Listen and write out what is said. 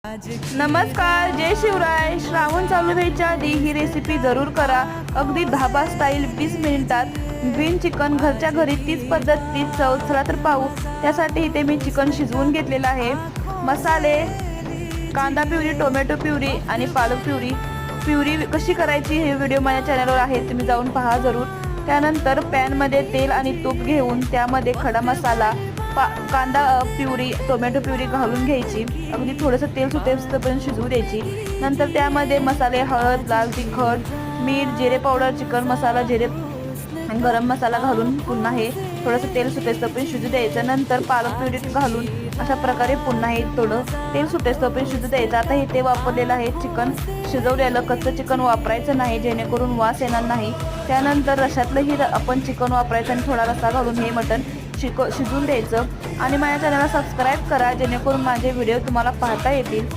नमस्कार, जय शिवराय। श्रावण चालू व्हायच्या आधी ही रेसिपी जरूर करा। अगदी धाबा स्टाईल 20 मिनिटात ग्रीन चिकन घरच्या घरी, तीच पद्धत तीच चव। चला तर पाहू। त्यासाठी इथे मी चिकन शिजवून घेतलेलं आहे। मसाले, कांदा प्युरी, टोमॅटो प्युरी आणि पालक प्युरी कशी करायची हे व्हिडिओ माझ्या चॅनलवर आहे, तुम्ही जाऊन पहा जरूर। त्यानंतर पॅनमध्ये तेल आणि तूप घेऊन त्यामध्ये खडा मसाला, कांदा प्युरी, टोमॅटो प्युरी घालून घ्यायची। अगदी थोडंसं तेल सुटेपर्यंत शिजवू द्यायची। नंतर त्यामध्ये मसाले, हळद, लाल तिखट, मीठ, जिरे पावडर, चिकन मसाला, गरम मसाला घालून पुन्हा हे थोडंसं तेल सुटेपर्यंत शिजू द्यायचं। नंतर पालक प्युरी घालून अशा प्रकारे पुन्हा हे थोडं तेल सुटेपर्यंत शिजू द्यायचं। आता हे ते वापरलेलं आहे चिकन शिजवलेलं, कच्चं चिकन वापरायचं नाही जेणेकरून वास येणार नाही। त्यानंतर रशातलंही आपण चिकन वापरायचं आणि थोडा रस्सा घालून हे मटण शिजवून द्यायचं। आणि माझ्या चॅनलला सबस्क्राईब करा जेणेकरून माझे व्हिडिओ तुम्हाला पाहता येतील।